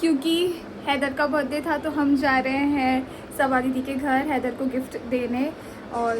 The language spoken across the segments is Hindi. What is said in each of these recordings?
क्योंकि हैदर का बर्थडे था तो हम जा रहे हैं सबा दीदी के घर हैदर को गिफ्ट देने। और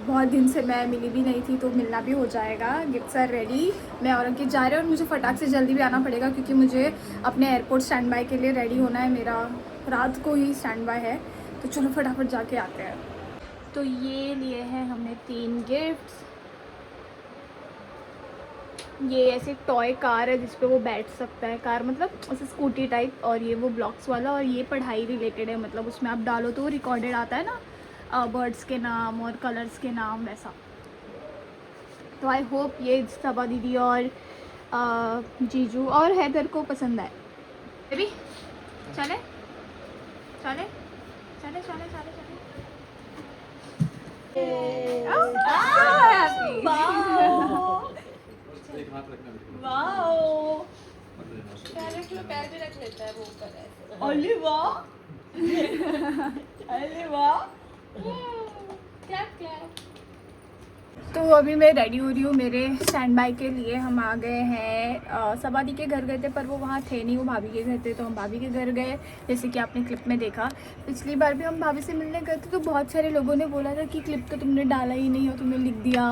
बहुत दिन से मैं मिली भी नहीं थी तो मिलना भी हो जाएगा। गिफ्ट्स आर रेडी, मैं और अंकित जा रहे हैं और मुझे फटाक से जल्दी भी आना पड़ेगा क्योंकि मुझे अपने एयरपोर्ट स्टैंड बाय के लिए रेडी होना है। मेरा रात को ही स्टैंड बाय है तो चलो फटाफट जाके आते हैं। तो ये लिए हैं हमने 3 गिफ्ट्स। ये ऐसे टॉय कार है जिस पे वो बैठ सकता है, कार मतलब ऐसे स्कूटी टाइप, और ये वो ब्लॉक्स वाला, और ये पढ़ाई रिलेटेड है, मतलब उसमें आप डालो तो रिकॉर्डेड आता है ना, बर्ड्स के नाम और कलर्स के नाम वैसा। तो आई होप ये सबा दीदी और जीजू और हैदर को पसंद आए। बेबी चले चले चले चले चले चले। पैर भी रख लेता है वो ऊपर ऐसे। अरे वाह अरे वाह। तो अभी मैं रेडी हो रही हूँ मेरे स्टैंड बाय के लिए। हम आ गए हैं, सबा दी के घर गए थे पर वो वहाँ थे नहीं, वो भाभी के घर थे, तो हम भाभी के घर गए। जैसे कि आपने क्लिप में देखा, पिछली बार भी हम भाभी से मिलने गए थे तो बहुत सारे लोगों ने बोला था कि क्लिप तो तुमने डाला ही नहीं, और तुमने लिख दिया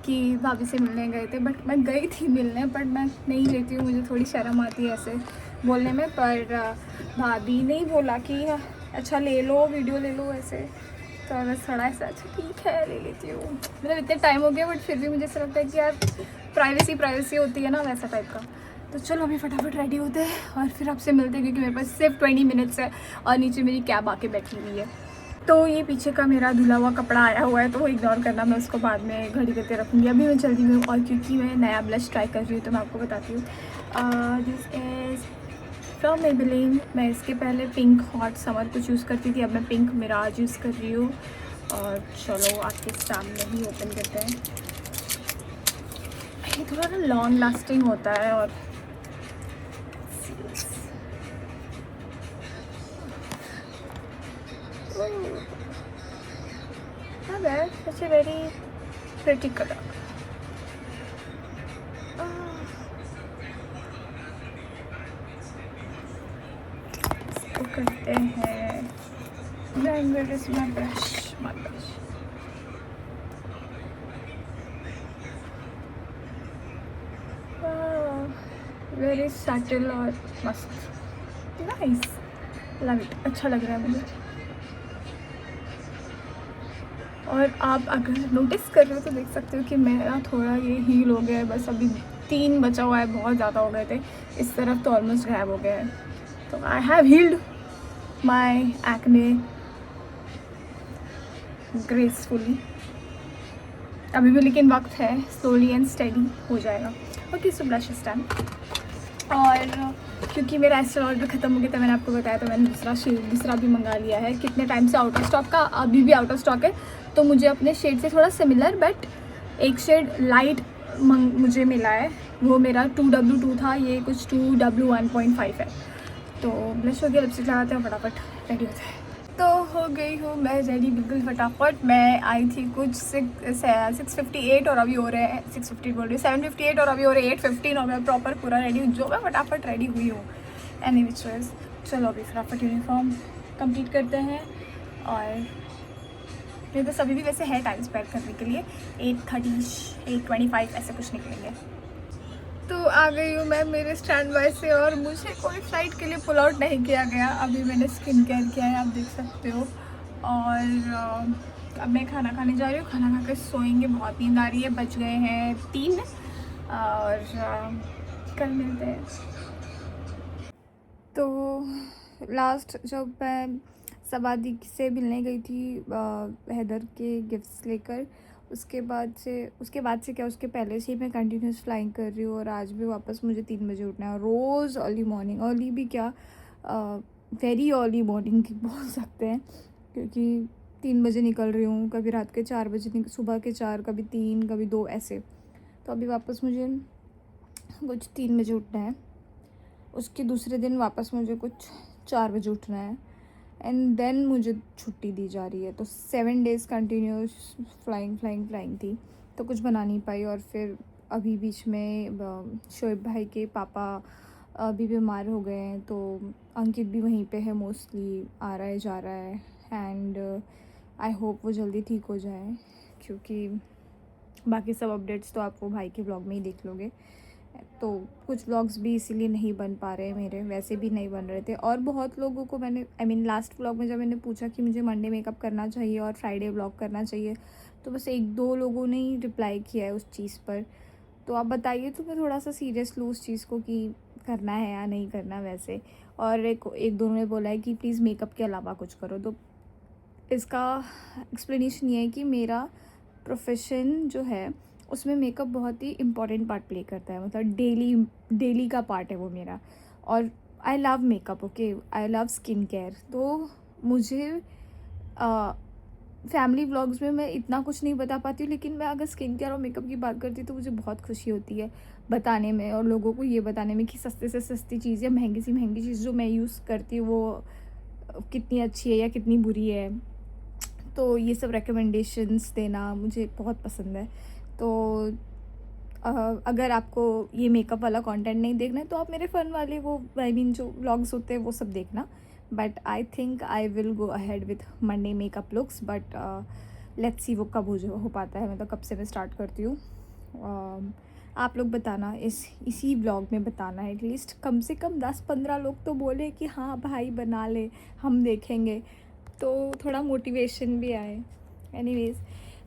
कि भाभी से मिलने गए थे। बट मैं गई थी मिलने, बट मैं नहीं लेती हूँ, मुझे थोड़ी शर्म आती है ऐसे बोलने में। पर भाभी ने ही बोला कि अच्छा ले लो, वीडियो ले लो ऐसे। तो मैं थोड़ा ऐसा अच्छा ठीक है ले लेती हूँ। मतलब इतने टाइम हो गया बट फिर भी मुझे ऐसा लगता है कि यार प्राइवेसी होती है ना, वैसा टाइप का। तो चलो अभी फटाफट रेडी होते हैं और फिर आपसे मिलते हैं क्योंकि मेरे पास सिर्फ 20 मिनट्स है और नीचे मेरी कैब आके बैठी हुई है। तो ये पीछे का मेरा धुला हुआ कपड़ा आया हुआ है तो वो इग्नोर करना, मैं उसको बाद में घड़ी करके रखूँगी। अभी मैं चल रही हूँ और क्योंकि मैं नया ब्लश ट्राई कर रही हूँ तो मैं आपको बताती हूँ। This is from Maybelline. मैं इसके पहले पिंक हॉट समर कुछ यूज़ करती थी, अब मैं पिंक मिराज यूज़ कर रही हूँ। और चलो आपके सामने ही ओपन करते हैं। ये थोड़ा ना लॉन्ग लास्टिंग होता है और not bad, it's a very pretty color. इसको करते हैं। Then where is my brush? My brush. Wow, very subtle और मस्त, nice, love it, अच्छा लग रहा है मुझे। और आप अगर नोटिस कर रहे हो तो देख सकते हो कि मेरा थोड़ा ये हील हो गया है, बस अभी 3 बचा हुआ है, बहुत ज़्यादा हो गए थे। इस तरफ तो ऑलमोस्ट गायब हो गया है। तो I have healed my acne gracefully. अभी भी लेकिन वक्त है, स्लोली एंड स्टेडी हो जाएगा। Okay so blush is done. और क्योंकि मेरा एस्टर ऑर्डर ख़त्म हो गया था, मैंने आपको बताया, तो मैंने दूसरा भी मंगा लिया है। कितने टाइम से आउट ऑफ स्टॉक का, अभी भी आउट ऑफ स्टॉक है। तो मुझे अपने शेड से थोड़ा सिमिलर बट एक शेड लाइट मुझे मिला है, वो मेरा 2W2 था, ये कुछ 2W1.5 है। तो ब्लश हो गया, लिपस्टिक लगाते हैं, फटाफट रेडी होते हैं। तो हो गई हूँ मैं रेडी बिल्कुल फटाफट। मैं आई थी कुछ 6:58 और अभी हो रहे हैं 6:50 बोल रही हूँ 7:58 और अभी हो रहे हैं 8:15 और मैं प्रॉपर पूरा रेडी हूँ, जो मैं फटाफट रेडी हुई हूँ एनी विच वेज। चलो अभी फटाफट यूनिफॉर्म कंप्लीट करते हैं। और मेरे पास अभी भी वैसे है टाइम स्पेयर करने के लिए, 8:30 8:25 ऐसे कुछ निकलेंगे। तो आ गई हूँ मैं मेरे स्टैंड बाय से और मुझे कोई फ्लाइट के लिए पुल आउट नहीं किया गया। अभी मैंने स्किन केयर किया है, आप देख सकते हो। और अब मैं खाना खाने जा रही हूँ, खाना खा कर सोएंगे, बहुत नींद आ रही है। बज गए हैं 3 और कल मिलते हैं। तो लास्ट जब मैं सबा दी से मिलने गई थी हैदर के गिफ्ट्स लेकर, उसके बाद से क्या, उसके पहले से ही मैं कंटिन्यूस फ्लाइंग कर रही हूँ। और आज भी वापस मुझे 3 बजे उठना है, रोज़ अर्ली मॉर्निंग, अर्ली भी क्या वेरी अर्ली मॉर्निंग बोल सकते हैं, क्योंकि 3 बजे निकल रही हूँ, कभी रात के 4 बजे, सुबह के 4, कभी 3, कभी 2 ऐसे। तो अभी वापस मुझे कुछ 3 बजे उठना है, उसके दूसरे दिन वापस मुझे कुछ 4 बजे उठना है, एंड देन मुझे छुट्टी दी जा रही है। तो 7 डेज़ कंटिन्यूस फ्लाइंग थी, तो कुछ बना नहीं पाई। और फिर अभी बीच में शोएब भाई के पापा अभी बीमार हो गए हैं, तो अंकित भी वहीं पे है, मोस्टली आ रहा है जा रहा है। एंड आई होप वो जल्दी ठीक हो जाए, क्योंकि बाकी सब अपडेट्स तो आप वो भाई के व्लॉग में ही देख लोगे। तो कुछ व्लॉग्स भी इसीलिए नहीं बन पा रहे हैं मेरे, वैसे भी नहीं बन रहे थे। और बहुत लोगों को मैंने लास्ट व्लॉग में जब मैंने पूछा कि मुझे मंडे मेकअप करना चाहिए और फ्राइडे व्लॉग करना चाहिए, तो बस 1-2 लोगों ने ही रिप्लाई किया है उस चीज़ पर। तो आप बताइए, तो मैं थोड़ा सा सीरियस लूँ उस चीज़ को कि करना है या नहीं करना वैसे। और एक दोनों ने बोला है कि प्लीज़ मेकअप के अलावा कुछ करो। तो इसका एक्सप्लेनेशन ये है कि मेरा प्रोफेशन जो है उसमें मेकअप बहुत ही इम्पॉर्टेंट पार्ट प्ले करता है, मतलब डेली का पार्ट है वो मेरा। और I love makeup, okay, I love skin care. तो मुझे फैमिली व्लॉग्स में मैं इतना कुछ नहीं बता पाती हूँ, लेकिन मैं अगर स्किन केयर और मेकअप की बात करती हूँ तो मुझे बहुत खुशी होती है बताने में, और लोगों को ये बताने में कि सस्ते से सस्ती चीज़ या महंगी से महंगी चीज़ जो मैं यूज़ करती हूँ वो कितनी अच्छी है या कितनी बुरी है। तो ये सब रिकमेंडेशंस देना मुझे बहुत पसंद है। तो अगर आपको ये मेकअप वाला कंटेंट नहीं देखना है तो आप मेरे फ़न वाले वो जो व्लॉग्स होते हैं वो सब देखना। But I think I will go ahead with Monday makeup looks, but let's see वो कब हो पाता है, मतलब कब से मैं स्टार्ट करती हूँ। आप लोग बताना, इसी ब्लॉग में बताना, एटलीस्ट कम से कम 10-15 लोग तो बोले कि हाँ भाई बना ले, हम देखेंगे, तो थोड़ा मोटिवेशन भी आए। एनीवेज़,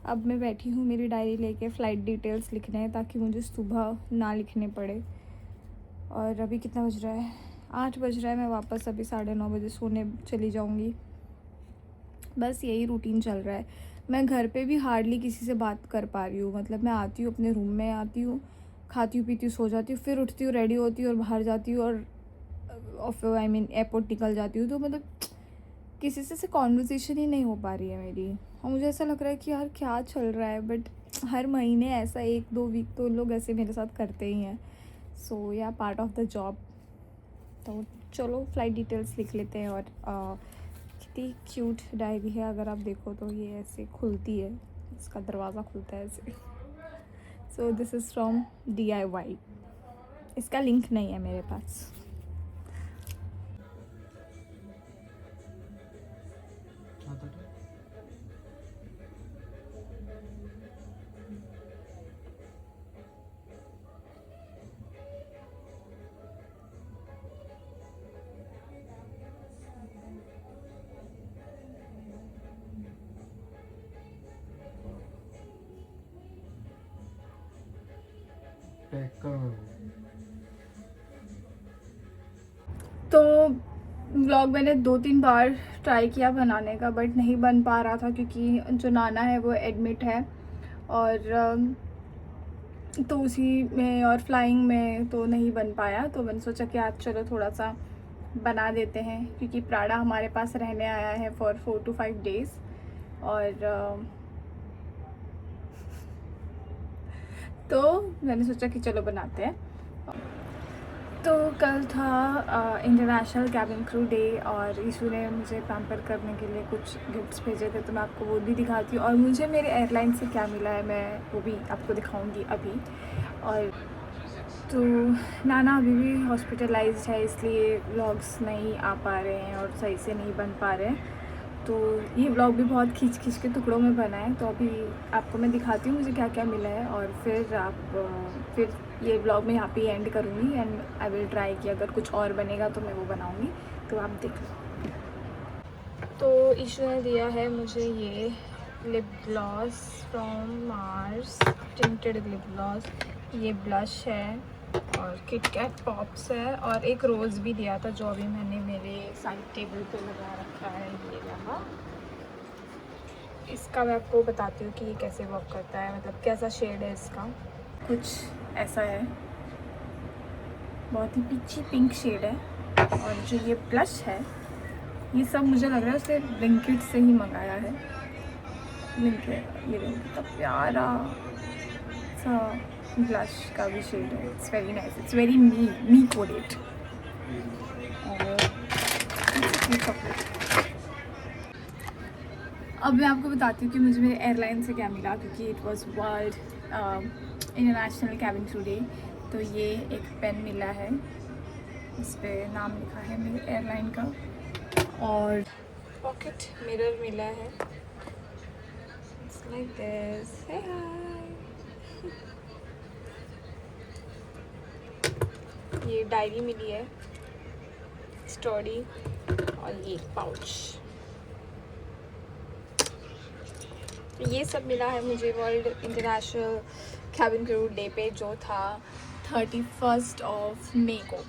अब मैं बैठी हूँ मेरी डायरी लेके फ़्लाइट डिटेल्स लिखने हैं, ताकि मुझे सुबह ना लिखने पड़े। और अभी कितना बज रहा है? 8 बज रहा है। मैं वापस अभी 9:30 बजे सोने चली जाऊँगी। बस यही रूटीन चल रहा है। मैं घर पे भी हार्डली किसी से बात कर पा रही हूँ, मतलब मैं आती हूँ अपने रूम में, आती हूँ, खाती हूँ, पीती हूँ, सो जाती हूँ, फिर उठती हूँ, रेडी होती हूँ और बाहर जाती हूँ, और फिर एयरपोर्ट निकल जाती हूँ। तो मतलब किसी से कॉन्वर्सेशन ही नहीं हो पा रही है मेरी, और मुझे ऐसा लग रहा है कि यार क्या चल रहा है। बट हर महीने ऐसा 1-2 वीक तो लोग ऐसे मेरे साथ करते ही हैं। सो या पार्ट ऑफ द जॉब। तो चलो फ़्लाइट डिटेल्स लिख लेते हैं। और कितनी क्यूट डायरी है, अगर आप देखो तो ये ऐसे खुलती है, इसका दरवाज़ा खुलता है ऐसे। So this is from DIY। इसका लिंक नहीं है मेरे पास। तो व्लॉग मैंने 2-3 बार ट्राई किया बनाने का, बट नहीं बन पा रहा था, क्योंकि जो नाना है वो एडमिट है, और तो उसी में और फ्लाइंग में तो नहीं बन पाया। तो मैंने सोचा कि आज चलो थोड़ा सा बना देते हैं, क्योंकि प्राड़ा हमारे पास रहने आया है फॉर 4 to 5 days। और तो मैंने सोचा कि चलो बनाते हैं। तो कल था इंटरनेशनल कैबिन क्रू डे, और ईशू ने मुझे पैम्पर करने के लिए कुछ गिफ्ट्स भेजे थे, तो मैं आपको वो भी दिखाती हूँ। और मुझे मेरे एयरलाइन से क्या मिला है मैं वो भी आपको दिखाऊंगी अभी। और तो नाना अभी भी हॉस्पिटलाइज्ड है, इसलिए व्लॉग्स नहीं आ पा रहे हैं और सही से नहीं बन पा रहे हैं। तो ये व्लॉग भी बहुत खींच के टुकड़ों में बना है। तो अभी आपको मैं दिखाती हूँ मुझे क्या क्या मिला है, और फिर ये व्लॉग मैं यहाँ पे एंड करूँगी। एंड आई विल ट्राई कि अगर कुछ और बनेगा तो मैं वो बनाऊँगी, तो आप देख लो। तो ईशू ने दिया है मुझे ये lip gloss from Mars, tinted lip gloss. ये ब्लश है, और किटकैट पॉप्स है, और एक रोज़ भी दिया था जो अभी मैंने मेरे साइड टेबल पे लगा रखा है। ये रहा। इसका मैं आपको बताती हूँ कि ये कैसे वर्क करता है, मतलब कैसा शेड है इसका। कुछ ऐसा है, बहुत ही पीची पिंक शेड है। और जो ये ब्लश है, ये सब मुझे लग रहा है उसने ब्लिंकिट से ही मंगाया है। ब्लिंकिट, ये देखो कितना प्यारा सा ब्लश का भी शेड है। It's very nice, it's very me coded. अब मैं आपको बताती हूँ कि मुझे मेरे एयरलाइन से क्या मिला, क्योंकि it was world international cabin crew day. तो ये एक पेन मिला है, इस पर नाम लिखा है मेरी एयरलाइन का। और पॉकेट मिरर मिला है, इट्स लाइक दिस। हे हाय, ये डायरी मिली है स्टोरी, और ये पाउच, ये सब मिला है मुझे world international cabin crew day पे, जो था 31 मई को।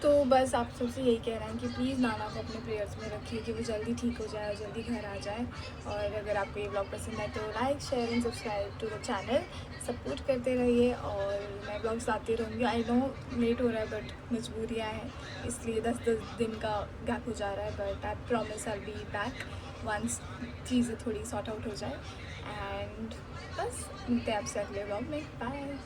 तो बस आप सबसे यही कह रहे हैं कि प्लीज़ नाना को अपने प्रेयर्स में रखिए कि वो जल्दी ठीक हो जाए और जल्दी घर आ जाए। और अगर आपको ये ब्लॉग पसंद है तो like, share and subscribe to the channel, support करते रहिए। और मैं ब्लॉग्स लाती रहूँगी। आई नो लेट हो रहा है बट मजबूरियाँ हैं, इसलिए 10-10 दिन का गैप हो जा रहा है, but I promise I will be back once चीज़ें थोड़ी सॉर्ट आउट हो जाए। एंड बस मिलते हैं आपसे अगले ब्लॉग में। बाय।